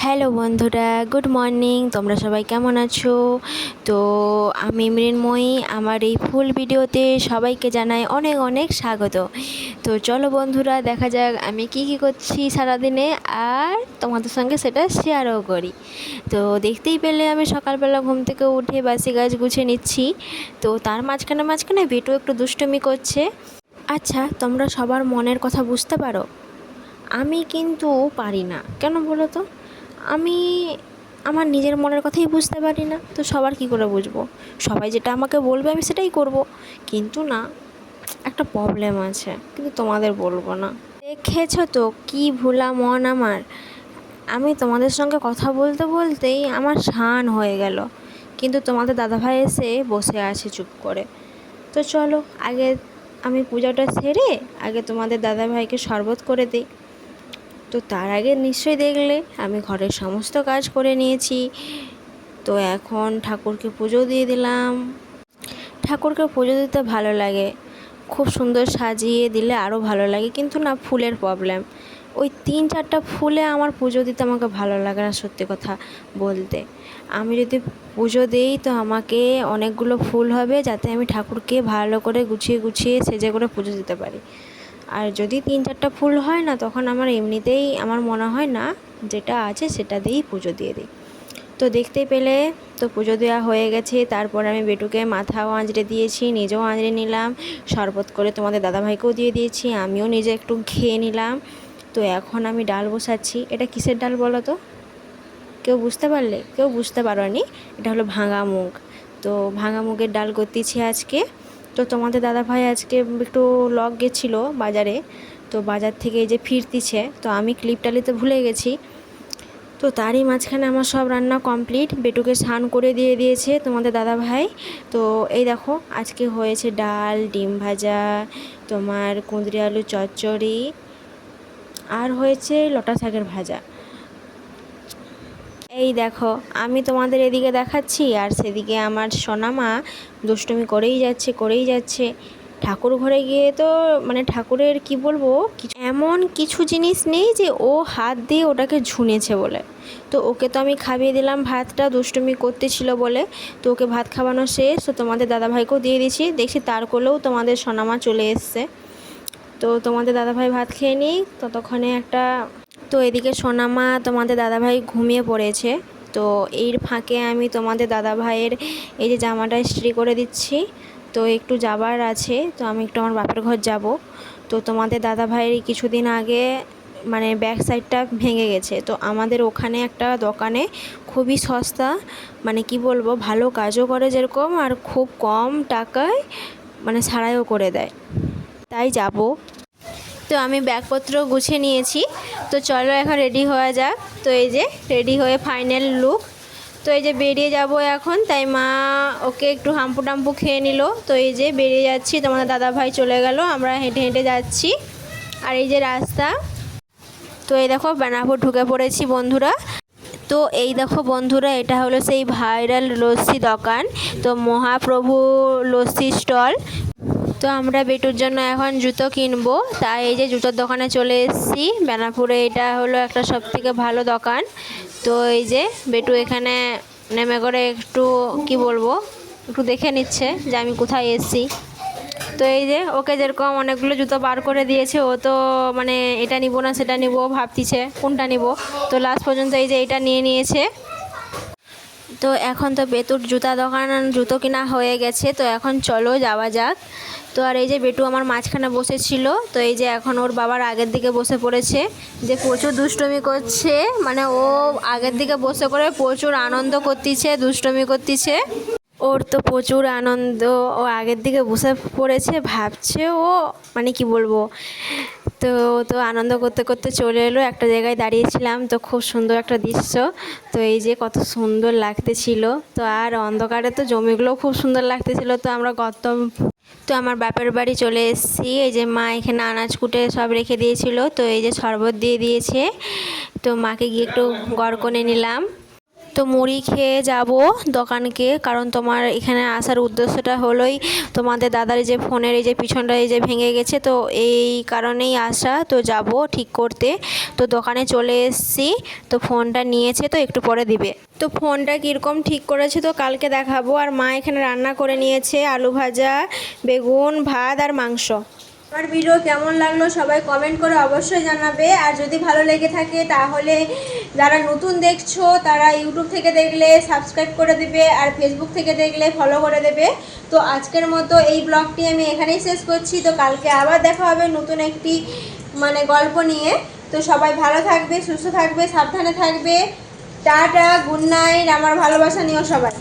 Hello বন্ধুরা, good morning. তোমরা সবাই কেমন আছো? তো আমি মৃন্ময়ী। আমার এই ফুল ভিডিওতে সবাইকে জানাই অনেক অনেক স্বাগত। তো চলো বন্ধুরা, দেখা যাক আমি কি করছি সারাদিনে, আর তোমাদের সঙ্গে সেটা শেয়ারও করি। তো দেখতেই পেলে আমি সকালবেলা ঘুম থেকে উঠে বাসি গাছ গুছিয়ে নিচ্ছি। তো তার মাঝখানে বেটু একটু দুষ্টুমি করছে। আচ্ছা, তোমরা সবার মনের কথা বুঝতে পারো? আমি কিন্তু পারি না, কেন বলো তো? আমি আমার নিজের মনের কথাই বুঝতে পারি না, তো সবার কি করে বুঝবো? সবাই যেটা আমাকে বলবে আমি সেটাই করব। কিন্তু না, একটা প্রবলেম আছে, কিন্তু তোমাদের বলবো না। দেখেছো তো কি ভোলা মন আমার। আমি তোমাদের সঙ্গে কথা বলতে বলতেই আমার শান হয়ে গেল, কিন্তু তোমাদের দাদাভাই এসে বসে আছে চুপ করে। তো চলো আগে আমি পূজাটা সেরে আগে তোমাদের দাদাভাইকে শরবত করে দিই। তো তার আগে নিশ্চয়ই দেখলে আমি ঘরের সমস্ত কাজ করে নিয়েছি। তো এখন ঠাকুরকে পুজো দিয়ে দিলাম। ঠাকুরকে পুজো দিতে ভালো লাগে, খুব সুন্দর সাজিয়ে দিলে আরও ভালো লাগে, কিন্তু না, ফুলের প্রবলেম। ওই 3-4টা ফুলে আমার পুজো দিতে আমাকে ভালো লাগে না, সত্যি কথা বলতে। আমি যদি পুজো দিই তো আমাকে অনেকগুলো ফুল হবে, যাতে আমি ঠাকুরকে ভালো করে গুছিয়ে গুছিয়ে সেজে করে পুজো দিতে পারি। আর যদি 3-4টা ফুল হয় না, তখন আমার এমনিতেই আমার মনে হয় না, যেটা আছে সেটা দিয়েই পুজো দিয়ে দিই। তো দেখতেই পেলে তো পুজো দেওয়া হয়ে গেছে। তারপর আমি বেটুকে মাথাও আঁচড়ে দিয়েছি, নিজেও আঁচড়ে নিলাম, শরবত করে তোমাদের দাদাভাইকেও দিয়ে দিয়েছি, আমিও নিজে একটু খেয়ে নিলাম। তো এখন আমি ডাল বসাচ্ছি। এটা কিসের ডাল বলো তো? কেউ বুঝতে পারলে? কেউ বুঝতে পারোনি, এটা হলো ভাঙা মুগ। তো ভাঙা মুগের ডাল করতেছি আজকে। তো তোমাদের দাদাভাই আজকে একটু লগ গেছিলো বাজারে, তো বাজার থেকে এই যে ফিরতিছে, তো আমি ক্লিপটা নিতে ভুলে গেছি। তো তারই মাঝখানে আমার সব রান্না কমপ্লিট। বেটুকে স্নান করে দিয়ে দিয়েছে তোমাদের দাদাভাই। তো এই দেখো আজকে হয়েছে ডাল, ডিম ভাজা, তোমার কুঁদরি আলু চচ্চড়ি, আর হয়েছে লটা শাকের ভাজা। এই দেখো আমি তোমাদের এদিকে দেখাচ্ছি, আর সেদিকে আমার সোনামা দুষ্টুমি করেই যাচ্ছে। ঠাকুর ঘরে গিয়ে তো মানে ঠাকুরের কি বলবো, এমন কিছু জিনিস নেই যে ও হাত দিয়ে ওটাকে ঝুনেছে বলে। তো ওকে তো আমি খাইয়ে দিলাম ভাতটা, দুষ্টুমি করতেছিল বলে। তো ওকে ভাত খাওয়ানো শেষ, তো তোমাদের দাদাভাইকেও দিয়ে দিয়েছি। দেখছি তার কোলেও তোমাদের সোনামা চলে এসছে। তো তোমাদের দাদাভাই ভাত খেয়ে নিই ততক্ষণে একটা। তো এদিকে সোনামা তোমাদের দাদাভাই ঘুমিয়ে পড়েছে। তো এর ফাঁকে আমি তোমাদের দাদাভাইয়ের এই যে জামাটা ইস্ত্রি করে দিচ্ছি। তো একটু যাবার আছে, তো আমি একটু আমার বাপের ঘর যাব। তো তোমাদের দাদাভাইয়ের কিছুদিন আগে মানে ব্যাক সাইডটা ভেঙে গেছে। তো আমাদের ওখানে একটা দোকানে খুবই সস্তা, মানে কি বলবো, ভালো কাজও করে যেরকম, আর খুব কম টাকায় মানে সারাইও করে দেয়, তাই যাব। তো আমি ব্যাগপত্র গুছিয়ে নিয়েছি। তো চলো এখন রেডি হওয়া যাক। তো এই যে রেডি হয়ে ফাইনাল লুক। তো এই যে বেরিয়ে যাব এখন, তাই মা ওকে একটু হাম্পু টাম্পু খেয়ে নিল। তো এই যে বেরিয়ে যাচ্ছি, তোমাদের দাদাভাই চলে গেল, আমরা হেঁটে হেঁটে যাচ্ছি। আর এই যে রাস্তা। তো এই দেখো বেনাপুর ঢুকে পড়েছি বন্ধুরা। তো এই দেখো বন্ধুরা, এটা হলো সেই ভাইরাল লস্যি দোকান, তো মহাপ্রভু লস্যি স্টল। তো আমরা বেটুর জন্য এখন জুতো কিনবো, তাই এই যে জুতোর দোকানে চলে এসেছি বেনাপুরে। এটা হলো একটা সবথেকে ভালো দোকান। তো এই যে বেটু এখানে নেমে করে একটু কি বলবো, একটু দেখে নিচ্ছে যে আমি কোথায় এসেছি। তো এই যে ওকে যেরকম অনেকগুলো জুতো বার করে দিয়েছে, ও তো মানে এটা নিব না সেটা নিব ভাবতিছে কোনটা নিব। তো লাস্ট পর্যন্ত এই যে এটা নিয়ে নিয়েছে। তো এখন তো বেটুর জুতো কেনা হয়ে গেছে, তো এখন চলো যাওয়া যাক। তো আর এই যে বেটু আমার মাঝখানে বসেছিল, তো এই যে এখন ওর বাবার আগের দিকে বসে পড়েছে, যে প্রচুর দুষ্টুমি করছে, মানে ও আগের দিকে বসে করে প্রচুর আনন্দ করতেছে, দুষ্টুমি করতেছে। ওর তো প্রচুর আনন্দ, ও আগের দিকে বসে পড়েছে, ভাবছে ও মানে কি বলবো। তো তো আনন্দ করতে করতে চলে এলো, একটা জায়গায় দাঁড়িয়েছিলাম, তো খুব সুন্দর একটা দৃশ্য। তো এই যে কত সুন্দর লাগতেছিল। তো আর অন্ধকারে তো জমিগুলো খুব সুন্দর লাগতেছিল। তো আমরা তো আমার বাপের বাড়ি চলে এসেছি। এই যে মা এখানে আনাজ কুটে সব রেখে দিয়েছিল, তো এই যে শরবত দিয়ে দিয়েছে। তো মাকে গিয়ে একটু গড় করে নিলাম। তো মুড়ি খেয়ে যাব দোকানকে, কারণ তোমার এখানে আসার উদ্দেশ্যটা হলোই তোমাদের দাদার যে ফোনের এই যে পিছনটা এই যে ভেঙে গেছে, তো এই কারণেই আসা। তো যাব ঠিক করতে, তো দোকানে চলে এসেছি। তো ফোনটা নিয়েছে, তো একটু পরে দিবে। তো ফোনটা কীরকম ঠিক করেছে তো কালকে দেখাবো। আর মা এখানে রান্না করে নিয়েছে আলু ভাজা, বেগুন, ভাত আর মাংস। আমার ভিডিও কেমন লাগলো সবাই কমেন্ট করে অবশ্যই জানাবে। আর যদি ভালো লেগে থাকে তাহলে যারা নতুন দেখছো তারা ইউটিউব থেকে দেখলে সাবস্ক্রাইব করে দেবে, আর ফেসবুক থেকে দেখলে ফলো করে দেবে। তো আজকের মতো এই ব্লগটি আমি এখানেই শেষ করছি। তো কালকে আবার দেখা হবে নতুন একটি গল্প নিয়ে। তো সবাই ভালো থাকবে, সুস্থ থাকবে, সাবধানে থাকবে। টাটা, গুড নাইট, আমার ভালোবাসা নিও সবাই।